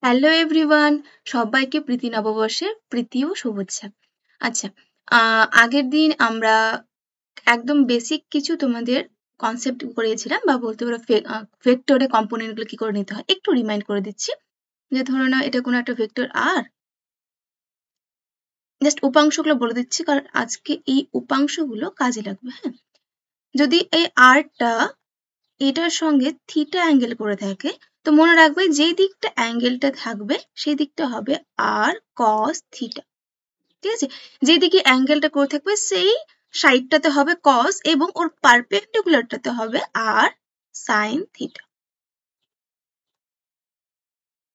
Hello everyone, সবাইকে প্রীতি নববর্ষের প্রীতি ও শুভেচ্ছা। আচ্ছা, আগের দিন আমরা একদম বেসিক কিছু তোমাদের কনসেপ্ট করিয়েছিলাম বা বলতে পারো ভেক্টরে কম্পোনেন্ট গুলো কি করে নিতে হয় একটু রিমাইন্ড করে দিচ্ছি। যে ধরে নাও এটা কোনো একটা ভেক্টর আর, জাস্ট উপাংশগুলো বলে দিচ্ছি কারণ আজকে এই উপাংশগুলো কাজে লাগবে। হ্যাঁ, যদি এই আরটা এটার সঙ্গে থিটা অ্যাঙ্গেল করে থাকে, তো মনে রাখবে যেই দিকটা অ্যাঙ্গেলটা থাকবে সেই দিকটা হবে আর কস থিটা। ঠিক আছে, যেদিকে অ্যাঙ্গেলটা করে থাকবে সেই সাইডটাতে হবে কস এবং ওর পারপেন্ডিকুলারটাতে হবে আর সাইন থিটা।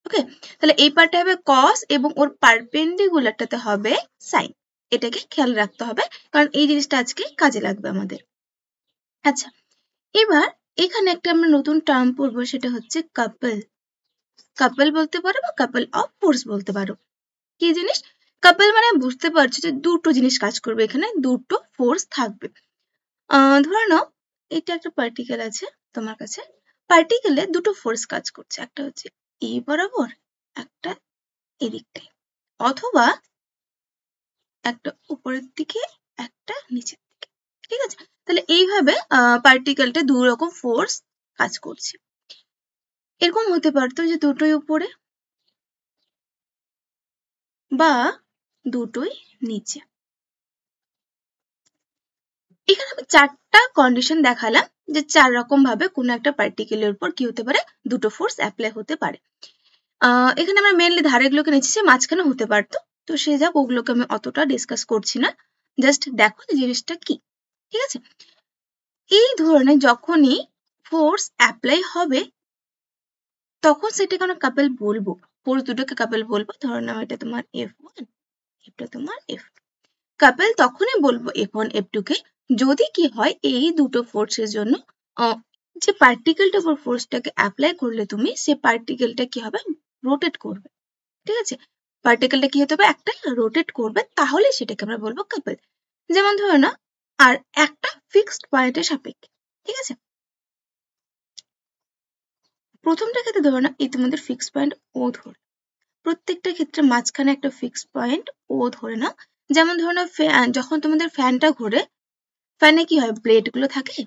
ওকে, তাহলে এই পার্টটা হবে কস এবং ওর পারপেন্ডিকুলারটাতে হবে সাইন। এটাকে খেয়াল রাখতে হবে কারণ এই জিনিসটা আজকে কাজে লাগবে আমাদের। আচ্ছা, এবার এখানে একটা আমরা নতুন টার্ম পড়বো, সেটা হচ্ছে কাপল। কাপল বলতে পারো বা কাপল অফ ফোর্স বলতে পারো। কি জিনিস? কাপল মানে বুঝতে পারছো যে দুটো জিনিস কাজ করবে, এখানে দুটো ফোর্স থাকবে। ধরে নাও এটা একটা পার্টিকেল আছে তোমার কাছে, পার্টিকেলে দুটো ফোর্স কাজ করছে, একটা হচ্ছে এই বরাবর, একটা এদিকটায়, অথবা একটা উপরের দিকে, একটা নিচের দিকে। ঠিক আছে, তাহলে এইভাবে পার্টিকেলটা দু রকম ফোর্স কাজ করছে। এরকম হতে পারতো যে দুটোই উপরে বা দুটোই নিচে। এখানে আমি চারটা কন্ডিশন দেখালাম যে চার রকম ভাবে কোনো একটা পার্টিকেলের উপর কি হতে পারে, দুটো ফোর্স অ্যাপ্লাই হতে পারে। এখানে আমরা মেনলি ধারেগুলোকে নিচ্ছি, মাঝখানে হতে পারতো, তো সে যাক, ওগুলোকে আমি অতটা ডিসকাস করছি না। জাস্ট দেখো যে জিনিসটা কি। ঠিক আছে, এই ধরনের যখনই ফোর্স অ্যাপ্লাই হবে তখন সেটাকে আমরা কাপল বলবো, ফোর্স দুটোকে কাপল বলবো। ধরো নাও এটা তোমার F1, এটা তোমার F2। কাপল তখনই বলবো F1 F2 কে যদি কি হয় এই দুটো ফোর্সের জন্য যে পার্টিকেলটার উপর ফোর্সটাকে অ্যাপ্লাই করলে তুমি, সে পার্টিকেলটা কি হবে, রোটেট করবে। ঠিক আছে, পার্টিকেলটা কি হতে হবে, একটা রোটেট করবে, তাহলে সেটাকে আমরা বলবো কাপল। যেমন ধরো না, আর একটা ফিক্সড পয়েন্টের সাপেক্ষে। ঠিক আছে, প্রথমটা ক্ষেত্রে ধরো না এই তোমাদের ফিক্সড পয়েন্ট ও ধরে, প্রত্যেকটা ক্ষেত্রে মাঝখানে একটা ফিক্সড পয়েন্ট ও ধরে নাও। যেমন ধরো না যখন তোমাদের ফ্যানটা ঘোরে, ফ্যানে কি হয়, ব্লেড গুলো থাকে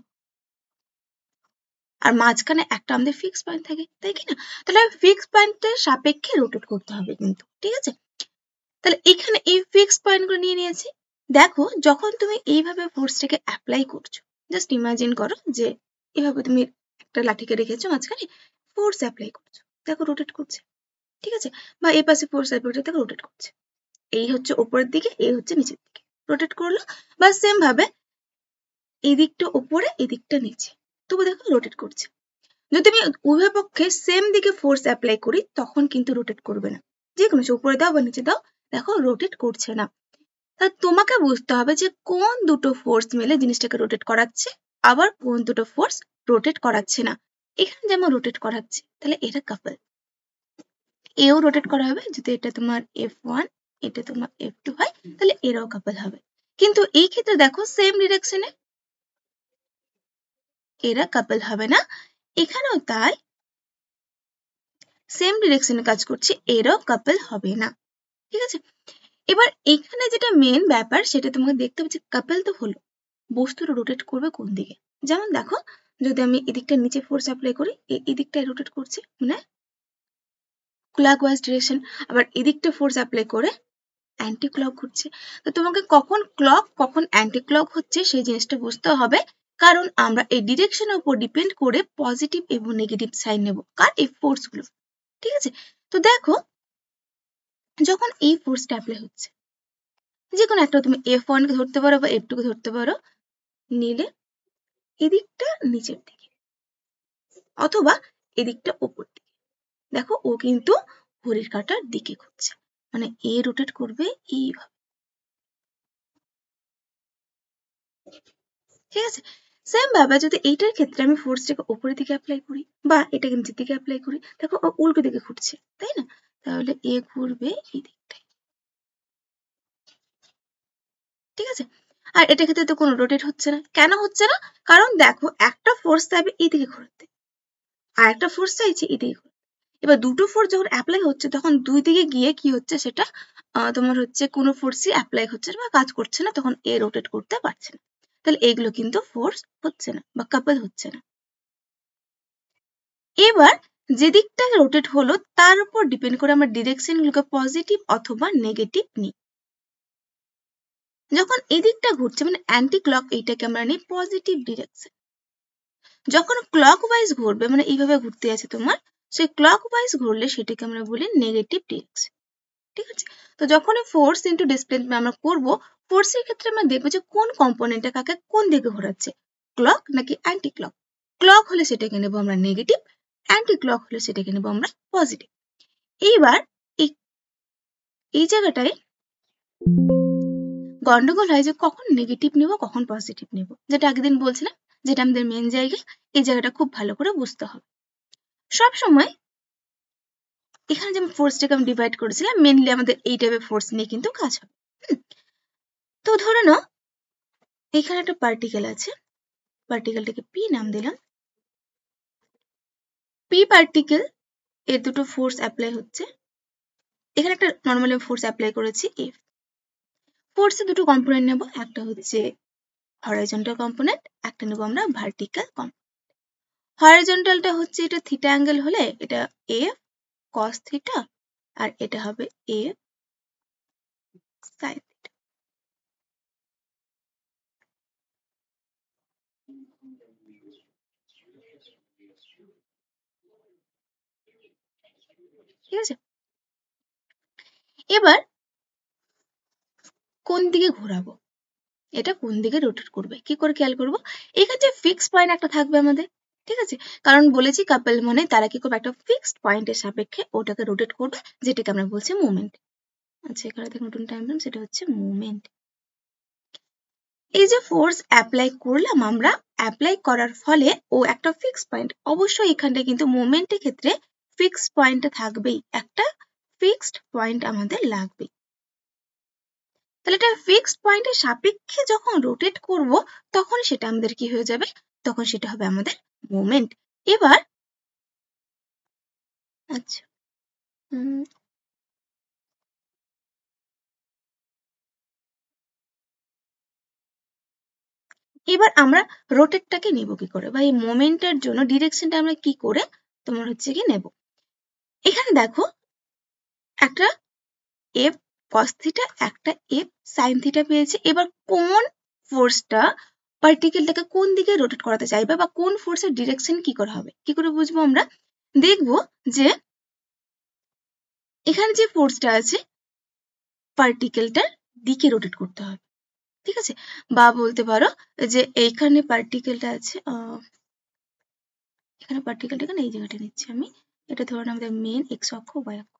আর মাঝখানে একটা আমাদের ফিক্সড পয়েন্ট থাকে, তাই কি না? তাহলে ফিক্সড পয়েন্টের সাপেক্ষে রোটেট করতে হবে কিন্তু। ঠিক আছে, তাহলে এখানে এই ফিক্সড পয়েন্ট গুলো নিয়ে নিয়েছি। দেখো যখন তুমি এইভাবে ফোর্সটাকে অ্যাপ্লাই করছো, জাস্ট ইমাজিন করো যে এভাবে তুমি একটা লাঠিকে রেখেছো মাঝখানে, ফোর্স অ্যাপ্লাই করছো, দেখো রোটেট করছে। ঠিক আছে, বা এই পাশে ফোর্স অ্যাপ্লাই করছে, দেখো রোটেট করছে। এই হচ্ছে উপরের দিকে, এই হচ্ছে নিচের দিকে, রোটেট করলো। বা সেম ভাবে এই দিকটা উপরে, এই দিকটা নিচে, তবু দেখো রোটেট করছে। যদি আমি উভয় পক্ষে সেম দিকে ফোর্স অ্যাপ্লাই করি তখন কিন্তু রোটেট করবে না। যে কোনো উপরে দাও বা নিচে দাও, দেখো রোটেট করছে না। তা তোমাকে বুঝতে হবে যে কোন দুটো ফোর্স মিলে জিনিসটাকে রোটেট করাচ্ছে, আবার কোন দুটো ফোর্স রোটেট করাচ্ছে না। এখানে যেমন রোটেট করাচ্ছে, তাহলে এটা কাপল। এও রোটেট করা হবে, যদি এটা তোমার F1 এটা তোমার F2 হয়, তাহলে এরাও কাপল হবে। কিন্তু এই ক্ষেত্রে দেখো সেম ডিরেকশনে এরা কাপল হবে না, এখানেও তাই সেম ডিরেকশনে কাজ করছে, এরাও কাপল হবে না। ঠিক আছে, এবার এখানে যেটা মেন ব্যাপার সেটা তোমাকে দেখতে হবে যে কাপল তো হলো, বস্তুটা রোটেট করবে কোন দিকে। যেমন দেখো, যদি আমি এদিকটা নিচে ফোর্স অ্যাপ্লাই করি, এই দিকটাই রোটেট করছে, মানে ক্লকওয়াইজ ডিরেকশন। আবার এদিকটা ফোর্স অ্যাপ্লাই করে অ্যান্টি ক্লক ঘুরছে। তো তোমাকে কখন ক্লক কখন অ্যান্টি ক্লক হচ্ছে সেই জিনিসটা বুঝতে হবে, কারণ আমরা এই ডিরেকশনের উপর ডিপেন্ড করে পজিটিভ এবং নেগেটিভ সাইন নেব কার, এই ফোর্স গুলো। ঠিক আছে, তো দেখো যখন এই ফোর্সটা অ্যাপ্লাই হচ্ছে, যে কোনো একটা তুমি F1 কে ধরতে পারো বা F2 কে ধরতে পারো, নিলে এদিকটা নিচের দিকে অথবা এদিকটা উপর দিকে। দেখো ও কিন্তু ঘড়ির কাঁটার দিকে ঘুরছে, মানে এ রোটেট করবে এইভাবে। ঠিক আছে, সেম ভাবে যদি এইটার ক্ষেত্রে আমি ফোর্সটাকে উপরের দিকে অ্যাপ্লাই করি বা এটাকে নিচের দিকে অ্যাপ্লাই করি, দেখো ও উল্টো দিকে ঘুরছে, তাই না? তাহলে এ ঘুরবে এই দিকটায়। ঠিক আছে, আর এটা ক্ষেত্রে তো কোনো রোটেট হচ্ছে না। কেন হচ্ছে না? কারণ দেখো একটা ফোর্স চাইবে এই দিকে ঘুরতে, আর একটা ফোর্স চাইছে এই দিকে ঘুরতে। এবার দুটো ফোর্স যখন অ্যাপ্লাই হচ্ছে তখন দুই দিকে গিয়ে কি হচ্ছে সেটা তোমার হচ্ছে কোনো ফোর্সই অ্যাপ্লাই হচ্ছে না বা কাজ করছে না, তখন এ রোটেট করতে পারছে না। তাহলে এগুলো কিন্তু ফোর্স হচ্ছে না বা কাপল হচ্ছে না। এবার যে দিকটা রোটেট হলো তার উপর ডিপেন্ড করে আমরা ডিরেকশনগুলোকে পজিটিভ অথবা নেগেটিভ নিই। যখন এই দিকটা ঘুরছে মানে অ্যান্টি ক্লক, এইটাকে আমরা নিই পজিটিভ ডিরেকশন। যখন ক্লক ওয়াইজ ঘুরবে মানে এইভাবে ঘুরতে আছে তোমার, সেই ক্লক ওয়াইজ ঘুরলে সেটাকে আমরা বলি নেগেটিভ ডিরেকশন। ঠিক আছে, তো যখন ফোর্স ইন্টু ডিসপ্লেসমেন্ট আমরা করব, ফোর্সের ক্ষেত্রে আমরা দেখবো যে কোন কম্পোনেন্টটা কাকে কোন দিকে ঘোরাচ্ছে, ক্লক নাকি অ্যান্টি ক্লক। ক্লক হলে সেটাকে নেব আমরা নেগেটিভ, অ্যান্টি ক্লক হলে সেটাকে নেব আমরা পজিটিভ। এইবার এই জায়গাটায় গন্ডগোল হয় যে কখন নেগেটিভ নেব কখন পজিটিভ নেব, যেটা আগের দিন বলছিলাম, যেটা আমাদের মেন জায়গা। এই জায়গাটা খুব ভালো করে বুঝতে হবে। সব সময় এখানে যেমন ফোর্সটাকে আমি ডিভাইড করেছিলাম, মেনলি আমাদের এই টাইপের ফোর্স নিয়ে কিন্তু কাজ হবে। তো ধরে নাও এখানে একটা পার্টিকেল আছে, পার্টিকেলটাকে পি নাম দিলাম। পি পার্টিকেল এর দুটো ফোর্স অ্যাপ্লাই হচ্ছে। এখানে একটা নর্মালি ফোর্স অ্যাপ্লাই করেছি এফ। ফোর্সের দুটো কম্পোনেন্ট নেব, একটা হচ্ছে হরাইজন্টাল কম্পোনেন্ট, একটা নেব আমরা ভার্টিক্যাল কম্পোনেন্ট। হরাইজন্টালটা হচ্ছে এটা থিটা অ্যাঙ্গেল হলে এটা এফ কস থিটা, আর এটা হবে এফ সাইন থিটা। ঠিক আছে, এবার কোন দিকে ঘোরাবো, এটা কোন দিকে রোটেট করবে কি করে খেয়াল করবো, এখানে যে ফিক্স পয়েন্ট একটা থাকবে আমাদের। ঠিক আছে, কারণ বলেছি কাপল মানে তারা কি করবে, একটা ফিক্সড পয়েন্টের সাপেক্ষে ওটাকে রোটেট করবে, যেটাকে আমরা বলছি মুভমেন্ট। আচ্ছা, এখানে দেখুন নতুন টাইম সেটা হচ্ছে মুভমেন্ট। এই যে ফোর্স অ্যাপ্লাই করলাম আমরা, অ্যাপ্লাই করার ফলে ও একটা ফিক্সড পয়েন্ট, অবশ্যই এখানটা কিন্তু মুভমেন্টের ক্ষেত্রে ফিক্সড পয়েন্ট থাকবেই, একটা ফিক্সড পয়েন্ট আমাদের লাগবে। তাহলে এটা ফিক্সড পয়েন্টের সাপেক্ষে যখন রোটেট করব তখন সেটা আমাদের কি হয়ে যাবে, তখন সেটা হবে আমাদের মোমেন্ট। এবার আচ্ছা এবার আমরা রোটেটটাকে নেব কি করে, বা এই মোমেন্টের জন্য ডিরেকশনটা আমরা কি করে তোমার হচ্ছে কি নেব। এখানে দেখো একটা এফ কস থিটা একটা এফ সাইন থিটা পেয়েছে। এবার কোন ফোর্সটা পার্টিকেলটাকে কোন দিকে রোটেট করাতে চাইবে বা কোন ফোর্সের ডিরেকশন কি করে হবে, কি করে বুঝবো আমরা, দেখবো যে এখানে যে ফোর্সটা আছে পার্টিকেলটার দিকে রোটেট করতে হবে। ঠিক আছে, বা বলতে পারো যে এইখানে পার্টিকেলটা আছে, এখানে পার্টিকেলটা এখানে এই জায়গাটা নিচ্ছি আমি, এটা ধরুন আমাদের মেন এক্স অক্ষ ওয়াই অক্ষ।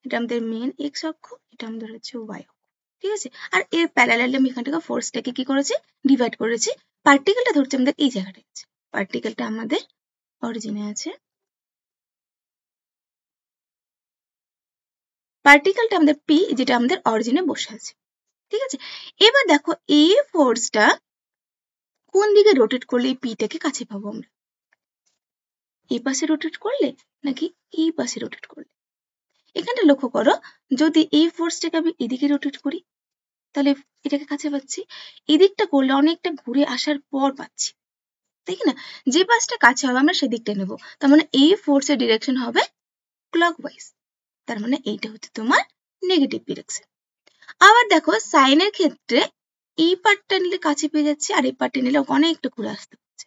এটা আমাদের মেন এক্স অক্ষ, এটা আমাদের হচ্ছে ওয়াই অক্ষ। ঠিক আছে, আর এর প্যারালালি আমি এখান থেকে ফোর্সটাকে কি করেছি, ডিভাইড করেছি। পার্টিকেলটা ধরছে আমাদের এই জায়গাটা আছে, পার্টিকেলটা আমাদের অরিজিনে আছে, পার্টিকেলটা আমাদের পি যেটা আমাদের অরিজিনে বসে আছে। ঠিক আছে, এবার দেখো এই ফোর্সটা কোন দিকে রোটেট করলে এই পিটাকে কাছে পাবো আমরা, এই পাশে রোটেট করলে নাকি এই পাশে রোটেট করলে। এখানটা লক্ষ্য করো, যদি এই ফোর্সটাকে আমি এদিকে রোটেট করি তাহলে এটাকে কাছে পাচ্ছি, এদিকটা করলে অনেকটা ঘুরে আসার পর পাচ্ছি, তাই না, যে পাশটা কাছে হবে আমরা সেদিকটা নেব, তার মানে এই ফোর্সের ডিরেকশন হবে ক্লকওয়াইজ, তার মানে এইটা হচ্ছে তোমার নেগেটিভ ডিরেকশন। আবার দেখো সাইনের ক্ষেত্রে এই পার্টটা নিলে কাছে পেয়ে যাচ্ছে আর এই পার্টটা নিলে অনেকটা ঘুরে আসতে হচ্ছে,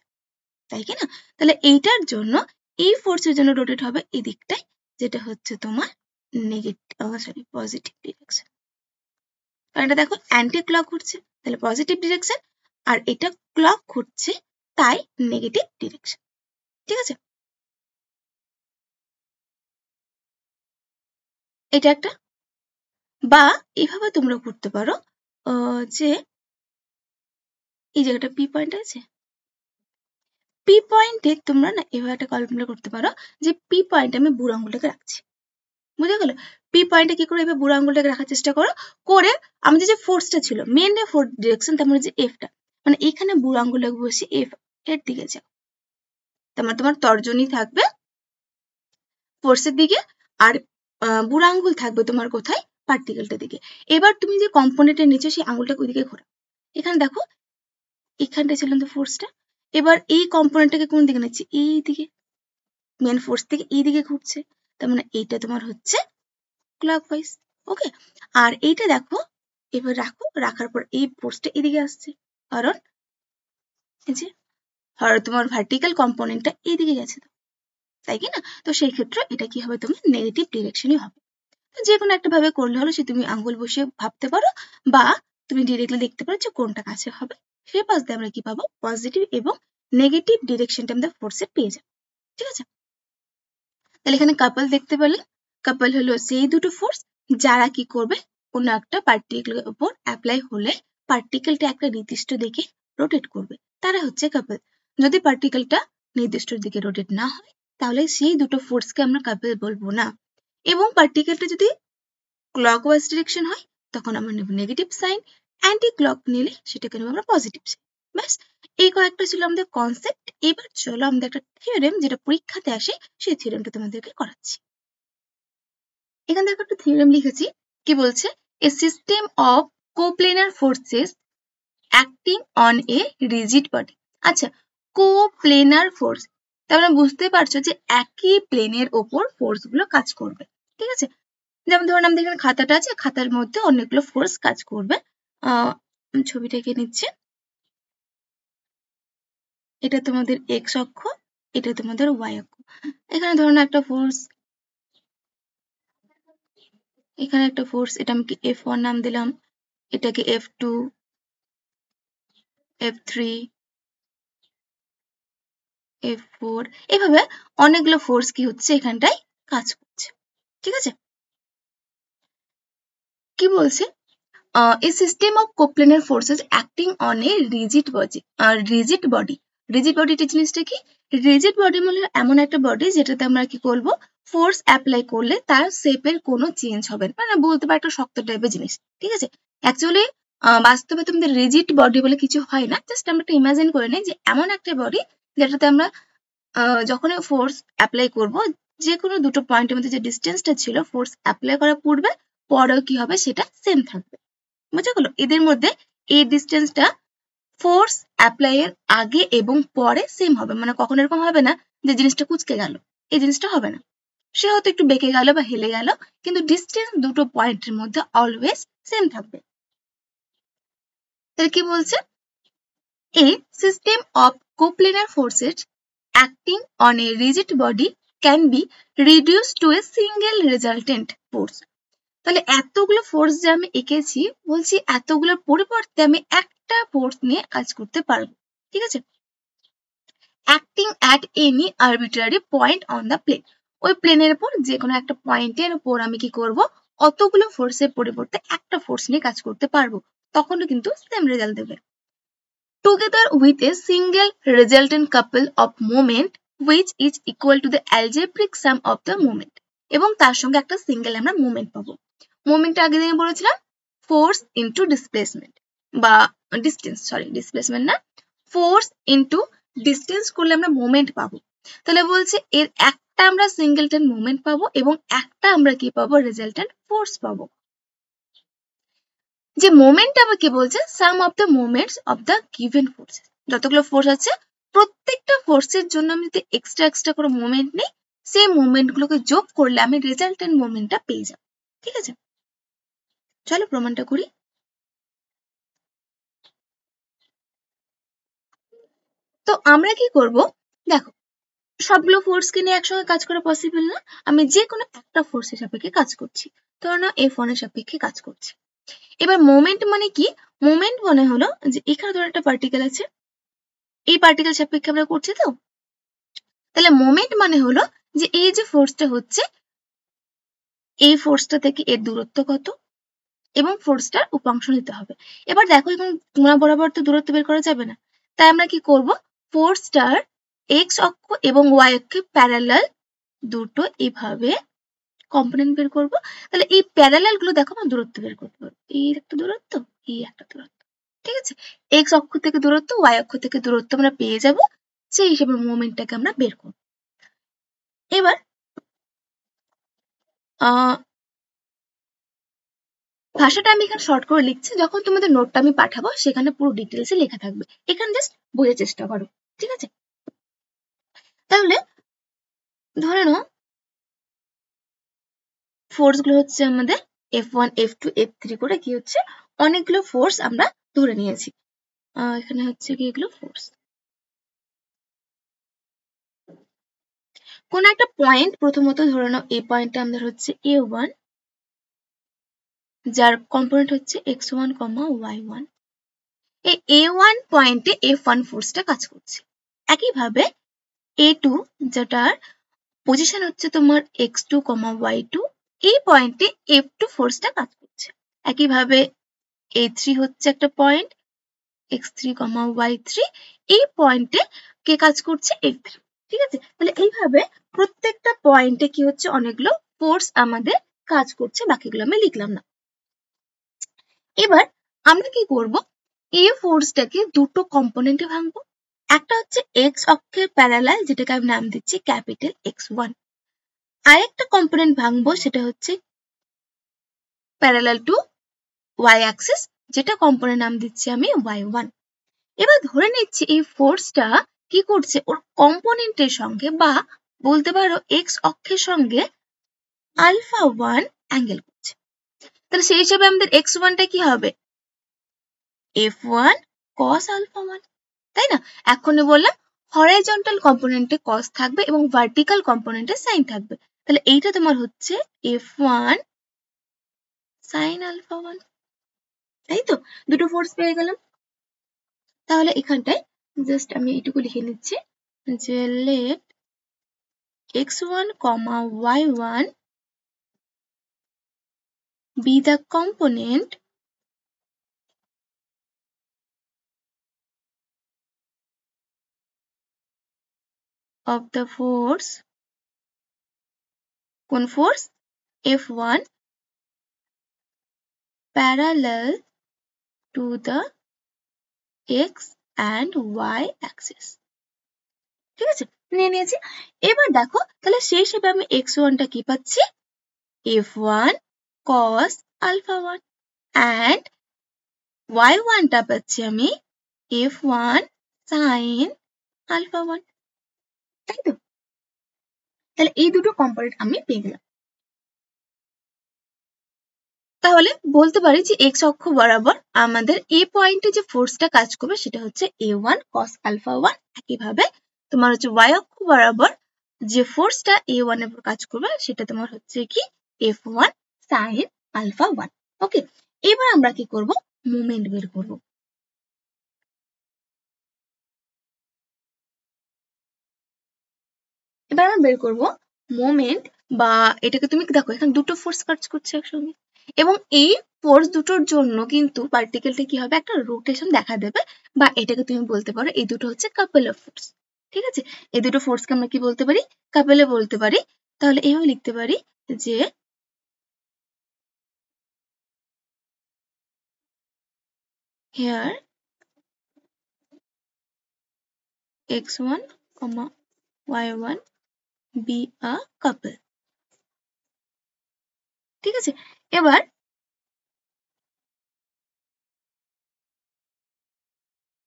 তাই কি না, তাহলে এইটার জন্য এই ফোর্সের জন্য রোটেট হবে এই দিকটায়, যেটা হচ্ছে তোমার নেগেটিভ পজিটিভ ডিরেকশন। কারণ এটা দেখো অ্যান্টি ক্লক ঘুরছে, তাহলে পজিটিভ ডিরেকশন, আর এটা ক্লক ঘুরছে তাই নেগেটিভ ডিরেকশন। ঠিক আছে, এটা একটা, বা এইভাবে তোমরা করতে পারো যে এই জায়গাটা পি পয়েন্ট আছে, পি পয়েন্টে তোমরা না এভাবে একটা কল্পনা করতে পারো যে পি পয়েন্টে আমি বুড়ো আঙুলটাকে রাখছি, বুঝে গেল, পি পয়েন্টে কি করে এভাবে বুড়ো আঙুলটাকে রাখার চেষ্টা করো, করে আমাদের যে ফোর্সটা ছিল মেন ফোর্স ডিরেকশন, তার মানে যে এফটা, মানে এখানে বুড়ো আঙ্গুল বসে এফ এর দিকে যাও, তার মানে তোমার তর্জনী থাকবে ফোর্সের দিকে আর বুড়ো আঙ্গুল থাকবে তোমার কোথায়, পার্টিকেলটার দিকে। এবার তুমি যে কম্পোনেন্টের নিচে সেই আঙ্গুলটা ওইদিকে ঘোরা, এখানে দেখো এখানটা ছিল তো ফোর্সটা, এবার এই কম্পোনেন্টটাকে কোন দিকে নিচ্ছে, এই দিকে, মেন ফোর্স থেকে এই দিকে ঘুরছে, তার মানে এইটা তোমার হচ্ছে ক্লকওয়াইজ। ওকে, আর এইটা দেখো এবার রাখো, রাখার পর এই ফোর্সটা এদিকে আসছে, কারণ এই যে তোমার ভার্টিক্যাল কম্পোনেন্টটা এইদিকে গেছে, তাই কি না? তো সেই ক্ষেত্রে এটা কি হবে, তোমার নেগেটিভ ডিরেকশনই হবে। তো যে কোনো একটা ভাবে করলে হলো, সে তুমি আঙ্গুল বসিয়ে ভাবতে পারো বা তুমি ডিরেক্টলি দেখতে পারো যে কোনটা কাছে হবে, সেই পাশ দিয়ে আমরা কি পাবো, পজিটিভ এবং নেগেটিভ ডিরেকশনটা আমরা ফোর্সে পেয়ে যাবো। ঠিক আছে, তাহলে এখানে কাপল দেখতে পেলে, কাপল হলো সেই দুটো ফোর্স যারা কি করবে, কোনো একটা পার্টিকেলের উপর অ্যাপ্লাই হলে পার্টিকেলটা একটা নির্দিষ্ট দিকে রোটেট করবে, তারা হচ্ছে কাপল। যদি পার্টিকেলটা নির্দিষ্ট দিকে রোটেট না হয় তাহলে সেই দুটো ফোর্সকে আমরা কাপল বলবো না, এবং পার্টিকেলটা যদি ক্লকওয়াইজ ডিরেকশন হয় তখন আমরা নেব নেগেটিভ সাইন, অ্যান্টি ক্লক নিলে সেটাকে নেব আমরা পজিটিভ সাইন। ব্যাস, এই কয়েকটা ছিল আমাদের কনসেপ্ট। এবার চলো আমাদের একটা থিওরেম, যেটা পরীক্ষাতে আসে, সেই থিওরেমটা তোমাদেরকে করাচ্ছি। এখানে দেখো একটা থিওরেম লিখেছি, কি বলছে, a system of coplanar forces acting on a rigid body. আচ্ছা, কোপ্লেনার ফোর্স, তার মানে বুঝতে পারছো যে একই প্লেনের ওপর ফোর্স গুলো কাজ করবে। ঠিক আছে, যেমন ধরুন আমাদের এখানে খাতাটা আছে, খাতার মধ্যে অনেকগুলো ফোর্স কাজ করবে। ছবিটা এঁকে নিচ্ছে, এটা তোমাদের এক্স অক্ষ, এটা তোমাদের ওয়াই অক্ষ। এখানে ধরুন একটা ফোর্স, এখানে একটা ফোর্স, এটা আমি F1 নাম দিলাম, এটাকে F2, F3, F4, এভাবে অনেকগুলো ফোর্স কি হচ্ছে এখানটায় কাজ করছে। ঠিক আছে, কি বলছে, a system of coplanar forces acting on a rigid body, rigid body, rigid body জিনিসটা কি, rigid body মানে এমন একটা বডি যেটাতে আমরা কি করব, ফোর্স অ্যাপ্লাই করলে তার শেপের কোনো চেঞ্জ হবে না, মানে বলতে পারো একটা শক্ত টাইপের জিনিস। ঠিক আছে, অ্যাকচুয়ালি বাস্তবে তোমাদের রিজিড বডি বলে কিছু হয় না, জাস্ট আমরা একটা ইমাজিন করে নিই যে এমন একটা বডি যেটাতে আমরা যখন ফোর্স অ্যাপ্লাই করব, যে কোনো দুটো পয়েন্টের মধ্যে যে ডিস্টেন্সটা ছিল ফোর্স অ্যাপ্লাই করার পূর্বে পরেও কি হবে সেটা সেম থাকবে। বুঝা গেল, এদের মধ্যে এই ডিস্টেন্সটা ফোর্স অ্যাপ্লাই এর আগে এবং পরে সেম হবে, মানে কখনো এরকম হবে না যে জিনিসটা কুচকে গেল, এই জিনিসটা হবে না। সে হয়তো একটু বেঁকে গেল বা হেলে গেল, কিন্তু ডিস্টেন্স দুটো পয়েন্টের মধ্যে অলওয়েজ সেম থাকবে। তাহলে কি বলছে, a system of coplanar forces acting on a rigid body can be reduced to a single resultant force. তাহলে এতগুলো ফোর্স যে আমি এঁকেছি, বলছি এতগুলোর পরিবর্তে আমি একটা ফোর্স নিয়ে কাজ করতে পারবো। ঠিক আছে, acting at any arbitrary point on the plane, ওই প্লেনের উপর যে কোনো একটা পয়েন্টের উপর আমি কি করব, অতগুলো ফোর্সের পরিবর্তে একটা ফোর্স নিয়ে কাজ করতে পারবো, তখনও কিন্তু সেম রেজাল্ট দেবে। Together with a single resultant couple of moment which is equal to the algebraic sum of the moment, এবং তার সঙ্গে একটা সিঙ্গেল আমরা মোমেন্ট পাবো। মোমেন্টটা আগে দিনে বলেছিলাম ফোর্স ইনটু ডিসপ্লেসমেন্ট বা ডিস্টেন্স, সরি ডিসপ্লেসমেন্ট না, ফোর্স ইনটু ডিস্টেন্স করলে আমরা মোমেন্ট পাবো। তাহলে বলছে এর একটা আমরা সিঙ্গেলটন মোমেন্ট পাবো এবং একটা আমরা কি পাবো, রেজাল্টেন্ট ফোর্স পাবো। যে মোমেন্ট আবার কি বলছে, sum of the moments of the given force, যতগুলো ফোর্স আছে প্রত্যেকটা ফোর্সের জন্য আমি যদি এক্সট্রা করে মোমেন্ট নেই, সেই মোমেন্ট গুলোকে যোগ করলে আমি রেজাল্টেন্ট মোমেন্টটা পেয়ে যাব। ঠিক আছে, চলো প্রমাণটা করি। তো আমরা কি করব, দেখো সবগুলো ফোর্সকে নিয়ে একসঙ্গে কাজ করা পসিবল না, আমি যে কোনো একটা ফোর্সের সাপেক্ষে কাজ করছি, ধরো না F1 এর সাপেক্ষে কাজ করছি। এবার মোমেন্ট মানে কি, মোমেন্ট মনে হলো যে এখানে ধরো একটা পার্টিকেল আছে, এই পার্টিকেল সাপেক্ষে আমরা করছি, তো তাহলে মোমেন্ট মানে হলো যে এই যে ফোর্সটা হচ্ছে, এই ফোর্সটা থেকে এর দূরত্ব কত এবং ফোর্সটার উপাংশ নিতে হবে। এবার দেখো এখন কোনা বরাবর তো দূরত্ব বের করা যাবে না, তাই আমরা কি করব, ফোর্সটার এক্স অক্ষ এবং ওয়াই অক্ষে প্যারালাল দুটো এভাবে কম্পোনেন্ট বের করব। তাহলে এই প্যারালাল গুলো দেখো আমরা দূরত্ব বের করতে পারবো, এই একটা দূরত্ব, এই একটা দূরত্ব। ঠিক আছে, এক্স অক্ষ থেকে দূরত্ব, ওয়াই অক্ষ থেকে দূরত্ব আমরা পেয়ে যাব, সেই হিসেবে মোমেন্টটাকে আমরা বের করব। এবার ভাষাটা আমি এখানে শর্ট করে লিখছি, যখন তোমাদের নোটটা আমি পাঠাবো সেখানে পুরো ডিটেলসে লেখা থাকবে, এখানে জাস্ট বোঝার চেষ্টা করো, ঠিক আছে। তাহলে ধরে নাও ফোর্স গুলো হচ্ছে আমাদের F1 F2 F3 করে কি হচ্ছে অনেকগুলো ফোর্স আমরা ধরে নিয়েছি। এখানে হচ্ছে কি এগুলো ফোর্স। কোন একটা পয়েন্ট প্রথমত ধরে নাও এই পয়েন্টটা আমাদের হচ্ছে A1, যার কম্পোনেন্ট হচ্ছে x1, y1। এই A1 পয়েন্টে F1 ফোর্সটা কাজ করছে। একইভাবে A2 যেটার পজিশন হচ্ছে তোমার x2, y2, এই পয়েন্টে F2 ফোর্সটা কাজ করছে। একইভাবে A3 হচ্ছে একটা পয়েন্ট x3, y3, এই পয়েন্টে কে কাজ করছে F3, ঠিক আছে। তাহলে এইভাবে প্রত্যেকটা পয়েন্টে কি হচ্ছে অনেকগুলো ফোর্স আমাদের কাজ করছে, বাকিগুলো আমি লিখলাম না। এবার আমরা কি করব, এই ফোর্সটাকে দুটো কম্পোনেন্টে ভাঙবো। একটা হচ্ছে এক্স অক্ষের প্যারালাল, যেটাকে আমি নাম দিচ্ছি ক্যাপিটাল X1। আরেকটা কম্পোনেন্ট ভাঙবো, সেটা হচ্ছে প্যারালাল টু ওয়াই অ্যাক্সিস, যেটা কম্পোনেন্ট নাম দিচ্ছি আমি y1। এবার ধরে নিচ্ছি এই ফোর্সটা কি করছে, ওর কম্পোনেন্টের সঙ্গে বা বলতে পারো এক্স অক্ষের সঙ্গে α1 অ্যাঙ্গেল করছে। তাহলে সেই হিসেবে আমাদের x1টা কি হবে, F1 cos α1, তাই না। এখনই বললাম হরাইজন্টাল কম্পোনেন্টে কস থাকবে এবং ভার্টিক্যাল কম্পোনেন্টে সাইন থাকবে। তাহলে এইটা তোমার হচ্ছে F1 sin α1, তাই তো, দুটো ফোর্স পেয়ে গেলাম। তাহলে এখানটায় জাস্ট আমি এইটুকু লিখে নিচ্ছি যে let x1, y1 be the component of the force, কোন force, F1 parallel to the x and y axis, ঠিক আছে, নিয়ে নিয়েছি। এবার দেখো তাহলে সেই হিসেবে আমি x1টা কি পাচ্ছি, F1 cos α1 and y1টা পাচ্ছি আমি F1 sin α1, তাই তো। তাহলে এই দুটো কম্পোনেন্ট আমি পেয়ে গেলাম। তাহলে বলতে পারি যে এক্স অক্ষ বরাবর আমাদের এই পয়েন্টে যে ফোর্সটা কাজ করবে সেটা হচ্ছে A1 cos α1। একইভাবে তোমার হচ্ছে y অক্ষ বরাবর যে ফোর্সটা A1 এর উপর কাজ করবে সেটা তোমার হচ্ছে কি F1 sin α1। ওকে, এবার আমরা কি করব, মোমেন্ট বের করব। এবার আমরা বের করব মোমেন্ট, বা এটাকে তুমি দেখো এখানে দুটো ফোর্স কাজ করছে একসঙ্গে, এবং এই ফোর্স দুটোর জন্য কিন্তু পার্টিকেলটা কি হবে, একটা রোটেশন দেখা দেবে, বা এটাকে তুমি বলতে পারো এই দুটো হচ্ছে কাপল অফ ফোর্স, ঠিক আছে। এই দুটো ফোর্সকে আমরা কি বলতে পারি, কাপলে বলতে পারি। তাহলে এইভাবে লিখতে পারি যে here x1, y1 be a couple, ঠিক আছে। এবার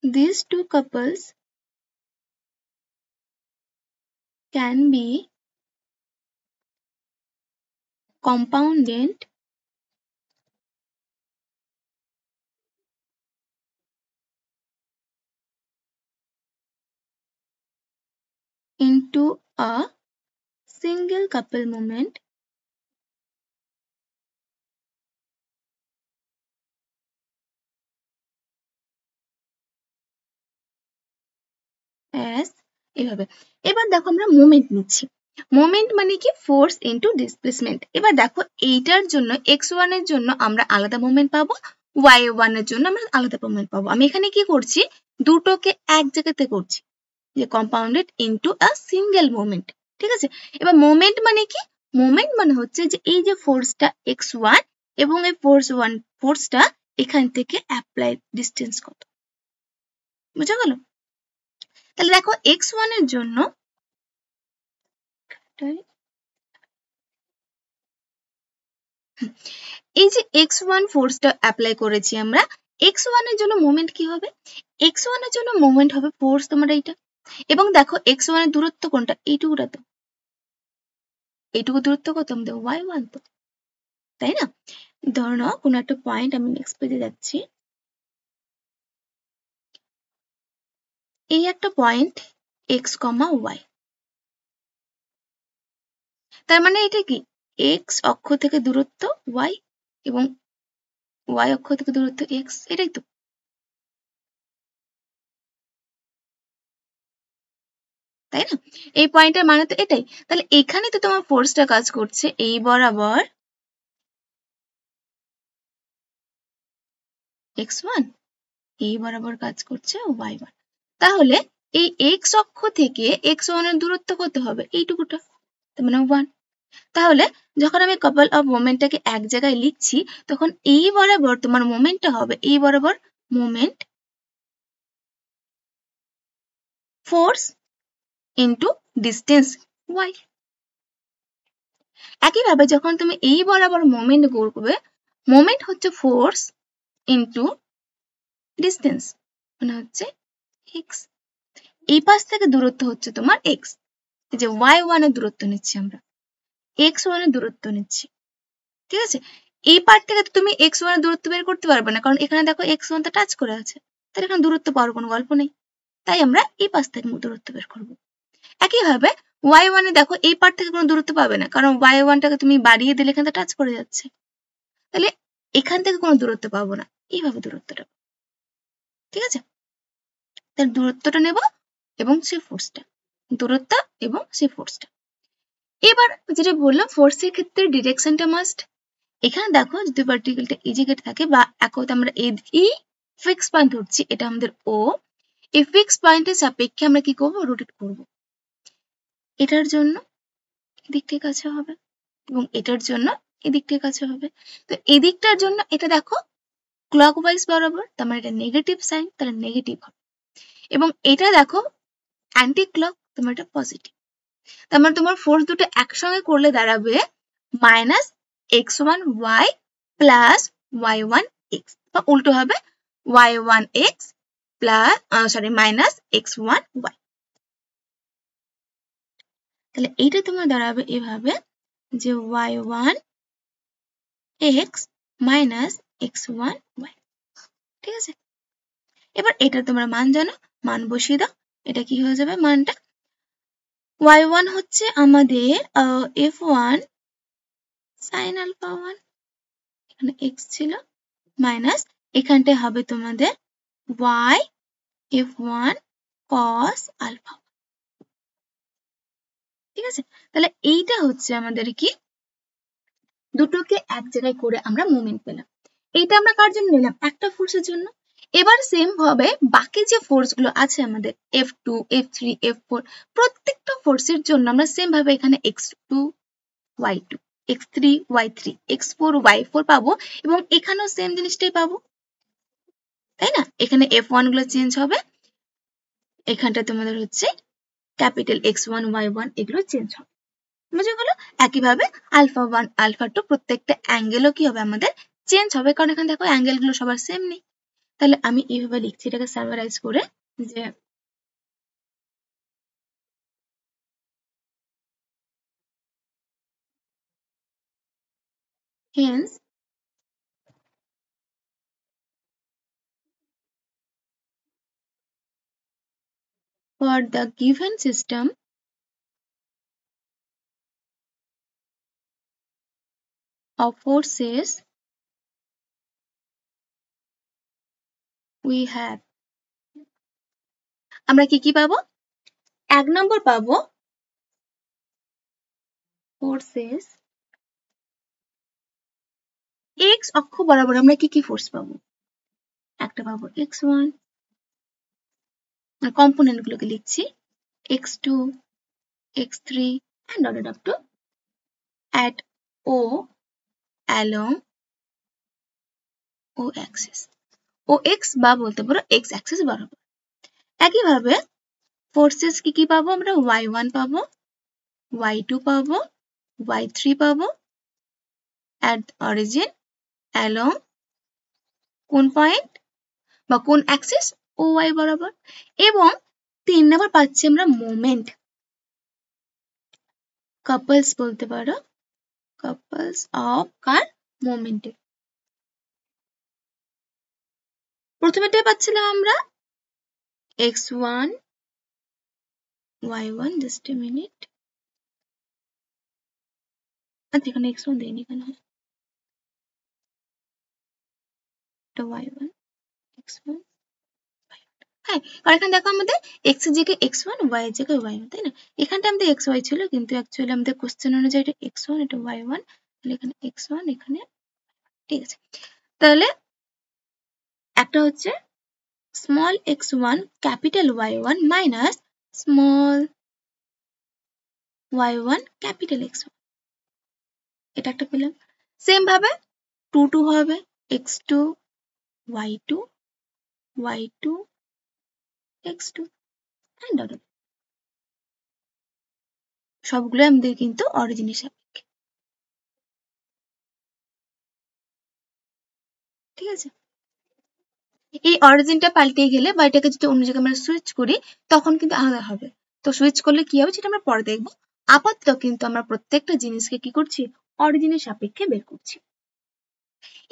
these two couples can be compounded into a single couple moment as এভাবে। এবার দেখো আমরা মোমেন্ট নিচ্ছি, মোমেন্ট মানে কি ফোর্স ইনটু ডিসপ্লেসমেন্ট। এবার দেখো এইটার জন্য x1 এর জন্য আমরা আলাদা মোমেন্ট পাবো, y1 এর জন্য আমরা আলাদা মোমেন্ট পাবো। আমি এখানে কি করছি, দুটোকে এক জায়গাতে করছি, যে compounded into a single moment, ঠিক আছে। এবার মোমেন্ট মানে কি, মোমেন্ট মানে হচ্ছে যে এই যে ফোর্সটা x1 এবং এই ফোর্সটা এখান থেকে অ্যাপ্লাই ডিস্টেন্স কত, বুঝা গেল? তাহলে দেখো x1 এর জন্য এই যে x1 ফোর্সটা অ্যাপ্লাই করেছি আমরা, x1 এর জন্য মোমেন্ট কি হবে? x1 এর জন্য মোমেন্ট হবে ফোর্স তোমার এইটা, এবং দেখো x1 এর দূরত্ব কোনটা? এইটুকুটা তো, এইটুকু দূরত্ব কত আমাদের y1 তো, তাই না? ধরো নাও কোনো একটা পয়েন্ট, আমি নেক্সট পেজে যাচ্ছি, এই একটা পয়েন্ট x, y, তার মানে এটা কি x অক্ষ থেকে দূরত্ব y এবং y অক্ষ থেকে দূরত্ব x, এটাই তো। তাই না? এই পয়েন্টের মানে তো এটাই। তাহলে এখানে তো তোমার ফোর্সটা কাজ করছে এই বরাবর x1, এই বরাবর কাজ করছে y1। তাহলে এই x অক্ষ থেকে x1 এর দূরত্ব কত হবে? এইটুকুটা, তার মানে 1। তাহলে যখন আমি কাপল অফ মোমেন্টটাকে এক জায়গায় লিখছি, তখন এই বরাবর তোমার মোমেন্টটা হবে, এই বরাবর moment force into distance y। একইভাবে যখন তুমি এই বরাবর মোমেন্ট করবে, মোমেন্ট হচ্ছে ফোর্স ইন্টু ডিস্টেন্স, মানে হচ্ছে x। এই পাশ থেকে দূরত্ব হচ্ছে তোমার x, এই যে y1 এর দূরত্ব নিচ্ছি আমরা, x1 এর দূরত্ব নিচ্ছি, ঠিক আছে? এই পার্ট থেকে তো তুমি x1 এর দূরত্ব বের করতে পারবে না, কারণ এখানে দেখো x1 তো টাচ করে আছে, তাহলে এখানে দূরত্ব পাওয়ার কোনো গল্প নেই। তাই আমরা এই পাশ থেকে দূরত্ব বের করব। একইভাবে y1 এ দেখো এই পার্ট থেকে কোনো দূরত্ব পাবে না, কারণ y1 টাকে তুমি বাড়িয়ে দিলে এখানে টাচ করে যাচ্ছে, তাহলে এখান থেকে কোনো দূরত্ব পাবো না, এইভাবে দূরত্বটা, ঠিক আছে? তাহলে দূরত্বটা নেব এবং সেই ফোর্সটা, দূরত্ব এবং সেই ফোর্সটা। এবার যেটা বললাম ফোর্সের ক্ষেত্রে ডিরেকশনটা মাস্ট। এখানে দেখো যদি ভার্টিক্যালটা ইজিকেট থাকে বা একত আমরা এই ফিক্স পয়েন্ট ধরছি, এটা আমাদের ও, এই ফিক্স পয়েন্টের সাপেক্ষে আমরা কি করব? রোটেট করব। এটার জন্য এদিক থেকে কাছে হবে এবং এটার জন্য এদিক থেকে কাছে হবে। তো এদিকটার জন্য এটা দেখো ক্লকওয়াইজ বরাবর, তার মানে এটা নেগেটিভ সাইন, তাহলে নেগেটিভ হবে, এবং এটা দেখো অ্যান্টি ক্লক, তোমার এটা পজিটিভ। তার মানে তোমার ফোর্স দুটো একসঙ্গে করলে দাঁড়াবে minus x1 y plus y1 x, বা উল্টো হবে y1 x plus minus x1 y। তাহলে এইটা তোমার দাঁড়াবে এভাবে যে y1 x minus x1 y, ঠিক আছে? এবার এটা তোমরা মান জানো, মান বসিয়ে দাও, এটা কি হয়ে যাবে? মানটা y1 হচ্ছে আমাদের f1 sin alpha 1, এখানে x ছিল, মাইনাস এখানটায় হবে তোমাদের y f1 cos alpha, ঠিক আছে? তাহলে এইটা হচ্ছে আমাদের কি, দুটোকে এক জায়গায় করে আমরা মোমেন্ট পেলাম। এইটা আমরা কার জন্য নিলাম? একটা ফোর্সের জন্য। এবার সেম ভাবে বাকি যে ফোর্স গুলো আছে আমাদের F2, F3, F4, প্রত্যেকটা ফোর্সের জন্য আমরা সেম ভাবে এখানে x2, y2, x3, y3, x4, y4 পাবো, এবং এখানেও সেম জিনিসটাই পাবো, তাই না? এখানে F1 গুলো চেঞ্জ হবে, এখানটা তোমাদের হচ্ছে ক্যাপিটাল x1, y1 এগুলো চেঞ্জ হবে, বুঝে গেল? একইভাবে আলফা 1, আলফা 2 প্রত্যেকটা অ্যাঙ্গেলও কি হবে? আমাদের চেঞ্জ হবে, কারণ এখানে দেখো অ্যাঙ্গেল গুলো সবার সেম নেই। তাহলে আমি এইভাবে লিখছি এটাকে সামারাইজ করে, যে hence for the given system of forces we have, আমরা কি কি পাবো? 1 নম্বর পাবো forces x অক্ষ বরাবর, আমরা কি কি ফোর্স পাবো? একটা পাবো x1, কম্পোনেন্ট গুলোকে লিখছি x2, x3 and dotted up to at O along ও অ্যাক্সিস, ও এক্স বা বলতে পারো এক্স অ্যাক্সিস বরাবর। একইভাবে ফোর্সেস কি পাবো আমরা? y1 পাবো, y2 পাবো, y3 পাবো at origin along কোন পয়েন্ট বা কোন অ্যাক্সিস? ও ওয়াই বরাবর। এবং 3 নাম্বার পাচ্ছি আমরা মোমেন্ট, কাপলস বলতে পারো, কাপলস অফ কার? মোমেন্টের। প্রথমেটাই পাচ্ছিলাম আমরা x1 y1, just a minute, আচ্ছা এখানে x1 দেয়নি কেন? এটা y1 x1, হ্যাঁ কারণ এখানে দেখো আমাদের x এর জায়গায় x1, y এর জায়গায় y1, তাই না? এখানটা আমাদের xy ছিল, কিন্তু অ্যাকচুয়ালি আমাদের কোশ্চেন অনুযায়ী এটা x1 এটা y1, তাহলে এখানে x1 এখানে, ঠিক আছে। তাহলে একটা হচ্ছে small x1 capital y1 minus small y1 capital x1, এটা একটা পেলাম। সেম ভাবে 2 2 হবে x2 y2 y2 x2 and order, সবগুলো আমাদের কিন্তু অরিজিনের সাপেক্ষে, ঠিক আছে। এই অরিজিনটা পাল্টে গেলে বা এটাকে যদি অন্য জায়গায় আমরা সুইচ করি তখন কিন্তু আলাদা হবে। তো সুইচ করলে কি হবে সেটা আমরা পরে দেখবো। আপাতত কিন্তু আমরা প্রত্যেকটা জিনিসকে কি করছি? অরিজিনের সাপেক্ষে বের করছি।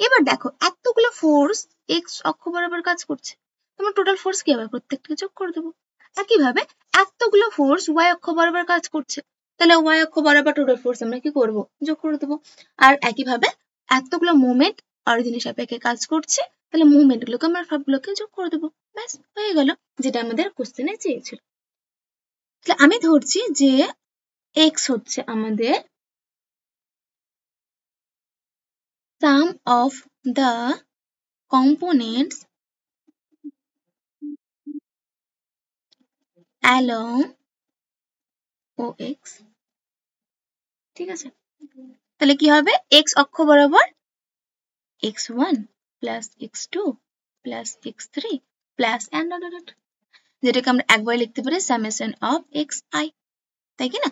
এবার দেখো এতগুলো ফোর্স এক্স অক্ষ বরাবর কাজ করছে, তোমার টোটাল ফোর্স কি হবে? প্রত্যেকটাকে যোগ করে দেবো। একইভাবে এতগুলো ফোর্স ওয়াই অক্ষ বরাবর কাজ করছে, তাহলে ওয়াই অক্ষ বরাবর টোটাল ফোর্স আমরা কি করব? যোগ করে দেবো। আর একইভাবে এতগুলো মোমেন্ট অরিজিনের সাপেক্ষে কাজ করছে, তাহলে মুভমেন্ট গুলোকে আমরা সবগুলোকে যোগ করে দেবো। ব্যাস হয়ে গেল, যেটা আমাদের কোশ্চেনে চেয়েছিল। তাহলে আমি ধরছি যে এক্স হচ্ছে আমাদের sum of the components along OX, ঠিক আছে। তাহলে কি হবে? x অক্ষ বরাবর x1 plus x2 plus x3 plus and order, যেটাকে আমরা একবার লিখতে পারি সামেশন অফ xi, তাই কি না?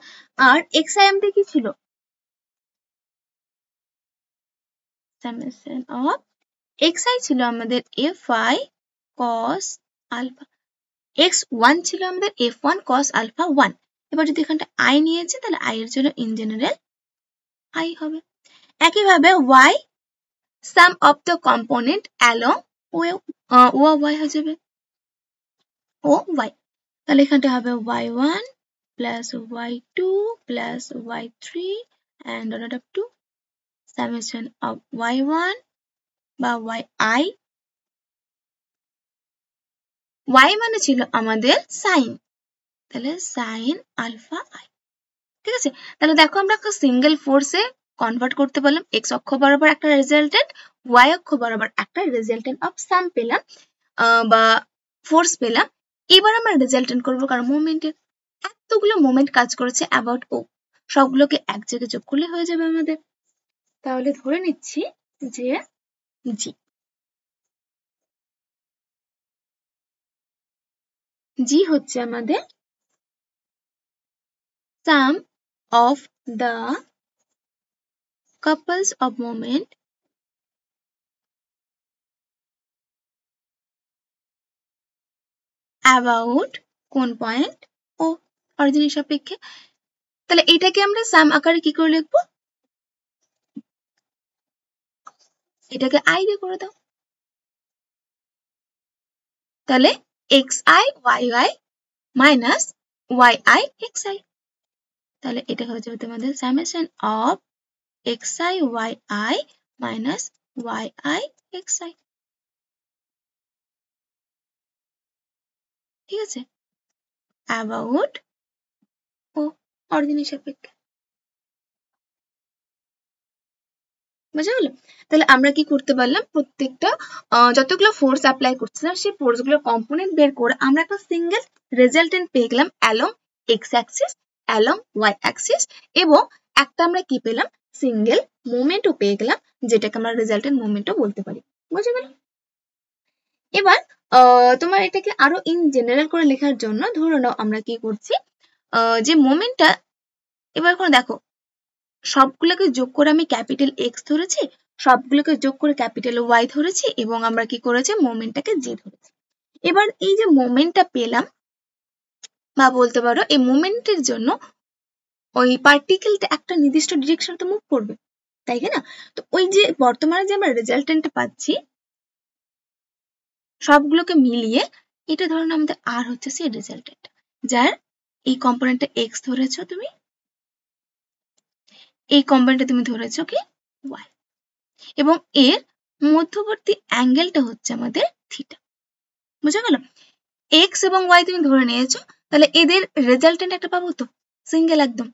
আর xi আমাদের কি ছিল? সামেশন অফ xi ছিল আমাদের fi cos আলফা, x1 ছিল আমাদের f1 cos আলফা 1। এবার যদি এখানটা i নিয়েছে তাহলে i এর জন্য ইন জেনারেল i হবে। একইভাবে y sum of the component along o y হয়ে যাবে ও y, তাহলে এখানটা হবে y1 plus y2 plus y3 and order up to summation of y1 বা yi, y মানে ছিল আমাদের সাইন, তাহলে সাইন আলফা i, ঠিক আছে। তাহলে দেখো আমরা একটা সিঙ্গেল ফোর্সে কনভার্ট করতে পারলাম, এক্স অক্ষ বরাবর একটা রেজাল্টেন্ট, ওয়াই অক্ষ বরাবর একটা রেজাল্টেন্ট অফ সাম পেলাম বা ফোর্স পেলাম। এবার আমরা রেজাল্টেন্ট করবো কারণ মোমেন্টের, এতগুলো মোমেন্ট কাজ করেছে অ্যাবাউট ও, সবগুলোকে এক জায়গায় যোগ করলে হয়ে যাবে আমাদের। তাহলে ধরে নিচ্ছি যে জি, জি হচ্ছে আমাদের sum of the couples of moment about কোন পয়েন্ট? ও অরিজিনের সাপেক্ষে। তাহলে এটাকে আমরা সাম আকারে কি করে লিখবো? এটাকে i দিয়ে করে দাও, তাহলে xi yi minus yi xi, তাহলে এটা হয়ে যাবে তোমাদের summation of xi yi minus yi xi, ঠিক আছে, অ্যাবাউট ও অরিজিনের সাপেক্ষে। বুঝা গেল? তাহলে আমরা কি করতে পারলাম? প্রত্যেকটা যতগুলো ফোর্স অ্যাপ্লাই করছিলাম সেই ফোর্স গুলোর কম্পোনেন্ট বের করে আমরা একটা সিঙ্গেল রেজাল্টেন্ট পেয়ে গেলাম along X axis, along Y axis, এবং একটা আমরা কি পেলাম? সিঙ্গেল মোমেন্টও পেয়ে গেলাম, যেটাকে আমরা রেজাল্টেন্ট মোমেন্টও বলতে পারি। বুঝে গেল? এবার তোমার এটাকে আরো ইন জেনারেল করে লেখার জন্য ধরে নাও আমরা কি করছি, যে মোমেন্টটা এবার এখন দেখো সবগুলোকে যোগ করে আমি ক্যাপিটাল এক্স ধরেছি, সবগুলোকে যোগ করে ক্যাপিটাল ওয়াই ধরেছি এবং আমরা কি করেছি মোমেন্টটাকে জে ধরেছি। এবার এই যে মোমেন্টটা পেলাম বা বলতে পারো এই মোমেন্টের জন্য ওই পার্টিকেলটা একটা নির্দিষ্ট ডিরেকশনে তো মুভ করবে, তাই না? তো ওই যে বর্তমানে যে আমরা রেজাল্টেন্টটা পাচ্ছি সবগুলোকে মিলিয়ে এটা ধরুন আমাদের আর হচ্ছে সেই রেজাল্টেন্ট, যার এই কম্পোনেন্টটা এক্স ধরেছো তুমি, এই কম্পোনেন্টটা তুমি ধরেছো কি ওয়াই, এবং এর মধ্যবর্তী অ্যাঙ্গেলটা হচ্ছে আমাদের থিটা। বুঝা গেল? এক্স এবং ওয়াই তুমি ধরে নিয়েছো, তাহলে এদের রেজাল্টেন্ট একটা পাবো তো সিঙ্গেল একদম।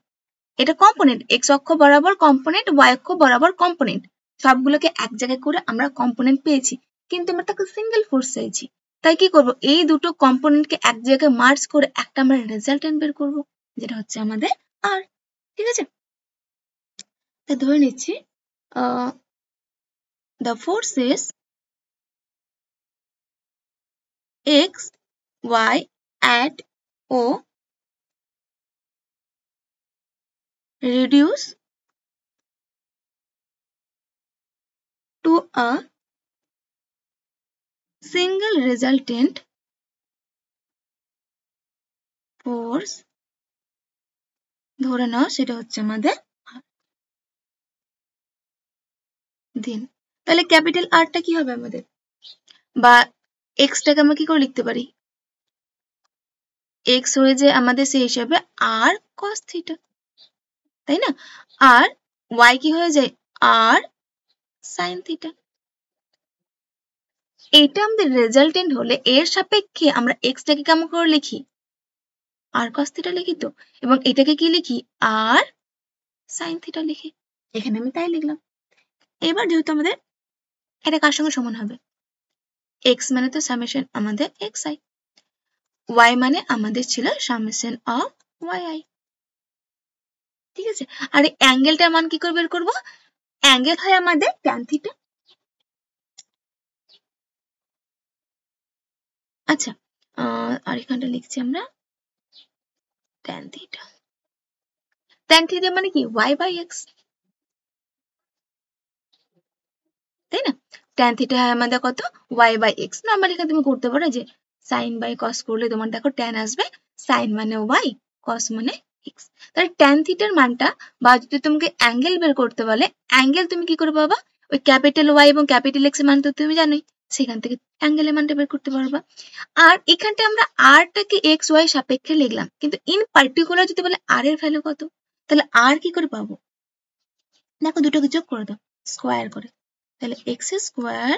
এটা কম্পোনেন্ট, এক্স অক্ষ বরাবর কম্পোনেন্ট, ওয়াই অক্ষ বরাবর কম্পোনেন্ট, সবগুলোকে এক জায়গায় করে আমরা কম্পোনেন্ট পেয়েছি, কিন্তু আমরা তাকে সিঙ্গেল ফোর্স চাইছি। তাই কি করব, এই দুটো কম্পোনেন্টকে এক জায়গায় মার্জ করে একটা আমরা রেজাল্টেন্ট বের করব, যেটা হচ্ছে আমাদের আর। ঠিক আছে? তাই ধরে নিচ্ছি the forces x y at O reduce to a single resultant force, ধরে নাও সেটা হচ্ছে আমাদের দিন। তাহলে ক্যাপিটাল আরটা কি হবে আমাদের, বা এক্সটাকে আমরা কি করে লিখতে পারি, এক্স হয়ে যায় আমাদের সেই হিসাবে আর কস থিটা, তাই না? আর ওয়াই কি হয়ে যায় আর সাইন থিটা। এইটা আমাদের রেজাল্টেন্ট হলে এর সাপেক্ষে আমরা এক্সটাকে কেমন করে লিখি, আর কস থিটা লিখি তো, এবং এটাকে কি লিখি আর সাইন থিটা লিখি। এখানে আমি তাই লিখলাম। এবার যেহেতু আমাদের এটা কার সঙ্গে সমান হবে, এক্স মানে তো সামেশন আমাদের এক্স আই, ওয়াই মানে আমাদের ছিল সামেশন অফ ওয়াই আই। ঠিক আছে? আর এই অ্যাঙ্গেলটার মান কি করে বের করবো, অ্যাঙ্গেল হয় আমাদের ট্যান থিটা। আচ্ছা, আর এখানটা লিখছি আমরা ট্যান থিটা। ট্যান থিটা মানে কি ওয়াই বাই এক্স, তাই না? ট্যান থিটা হয় আমাদের কত ওয়াই বাই এক্স। নর্মালি এখানে তুমি করতে পারো যে সাইন বাই কস করলে তোমার দেখো ট্যান আসবে, সাইন মানে ওয়াই, কস মানে এক্স। তাহলে ট্যান থিটার মানটা, বা যদি তোমাকে অ্যাঙ্গেল বের করতে বলে অ্যাঙ্গেল তুমি কি করে পাবা, ওই ক্যাপিটাল ওয়াই এবং ক্যাপিটাল এক্স এর মান তো তুমি জানোই, সেখান থেকে অ্যাঙ্গেলের মানটা বের করতে পারবা। আর এখানটা আমরা আরটাকে এক্স ওয়াই সাপেক্ষে লিখলাম, কিন্তু ইন পার্টিকুলার যদি বলে আর এর ভ্যালু কত, তাহলে আর কি করে পাবো, দেখো দুটোকে যোগ করে দাও স্কোয়ার করে, তাহলে x square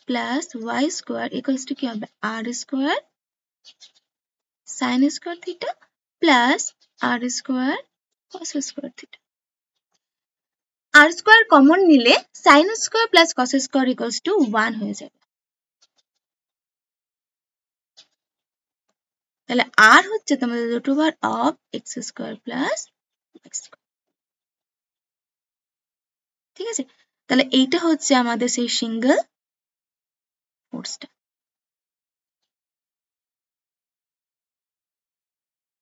plus y square equals to কি হবে r square sine square theta plus r square cos square theta. R square common নিলে sine square plus cos square equals to 1 হয়ে যাবে। তাহলে আর হচ্ছে তোমাদের root over of x square plus y square. ঠিক আছে? তাহলে এইটা হচ্ছে আমাদের সেই সিঙ্গেল ফোর্সটা,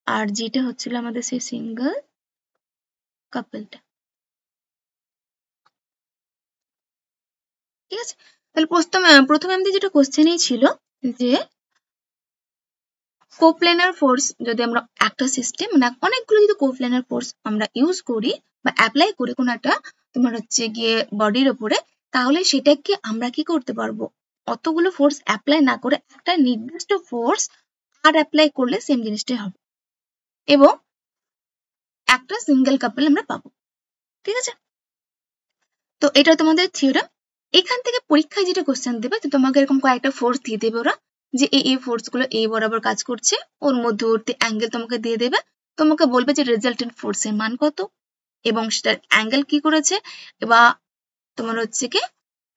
আর যেটা হচ্ছিল আমাদের সেই সিঙ্গেল কাপলটা। ঠিক আছে? তাহলে প্রথমে আমাদের যেটা কোশ্চেনেই ছিল যে কোপ্লেনার ফোর্স যদি আমরা একটা সিস্টেম মানে অনেকগুলো যদি কোপ্লেনার ফোর্স আমরা ইউজ করি বা অ্যাপ্লাই করি কোনো একটা তোমার হচ্ছে গিয়ে বডির ওপরে, তাহলে সেটাকে আমরা কি করতে পারবো, অতগুলো ফোর্স অ্যাপ্লাই না করে একটা নির্দিষ্ট ফোর্স আর অ্যাপ্লাই করলে সেম জিনিসটাই হবে এবং একটা সিঙ্গেল কাপল আমরা পাবো। ঠিক আছে? তো এটা তোমাদের থিওরাম। এখান থেকে পরীক্ষায় যেটা কোশ্চেন দেবে, তো তোমাকে এরকম কয়েকটা ফোর্স দিয়ে দেবে ওরা, যে এই ফোর্স গুলো এই বরাবর কাজ করছে, ওর মধ্যবর্তী অ্যাঙ্গেল তোমাকে দিয়ে দেবে, তোমাকে বলবে যে রেজাল্টেন্ট ফোর্স এর মান কত এবং সেটার অ্যাঙ্গেল কি করেছে, বা তোমার হচ্ছে কি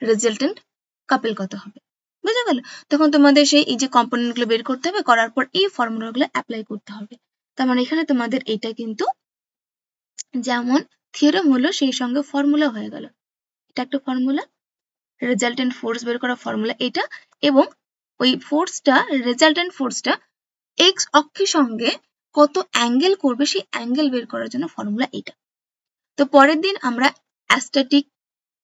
রেজাল্টেন্ট কাপল কত হবে। বুঝা গেল? তখন তোমাদের সেই এই যে কম্পোনেন্ট গুলো বের করতে হবে, করার পর এই ফর্মুলা গুলো অ্যাপ্লাই করতে হবে। তার মানে এখানে তোমাদের এটা কিন্তু যেমন থিওরাম হলো সেই সঙ্গে ফর্মুলা হয়ে গেল। এটা একটা ফর্মুলা, রেজাল্টেন্ট ফোর্স বের করার ফর্মুলা এটা, এবং ওই ফোর্সটা রেজাল্টেন্ট ফোর্সটা এক্স অক্ষের সঙ্গে কত অ্যাঙ্গেল করবে সেই অ্যাঙ্গেল বের করার জন্য ফর্মুলা এটা। তো পরের দিন আমরা অ্যাস্ট্যাটিক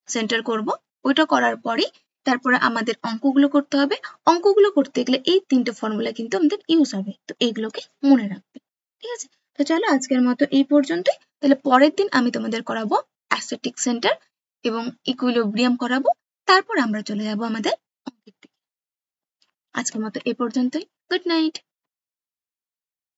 সেন্টার করব, ওইটা করার পরে তারপরে আমাদের অঙ্কগুলো করতে হবে। অঙ্কগুলো করতে গেলে এই তিনটে ফর্মুলা কিন্তু আমাদের ইউজ হবে, তো এইগুলোকে মনে রাখবে। ঠিক আছে, তো চলো আজকের মতো এই পর্যন্তই। তাহলে পরের দিন আমি তোমাদের করাবো অ্যাস্ট্যাটিক সেন্টার এবং ইকুইলিব্রিয়াম করাবো, তারপর আমরা চলে যাব আমাদের অঙ্কের দিকে। আজকের মতো এই পর্যন্তই। Good night.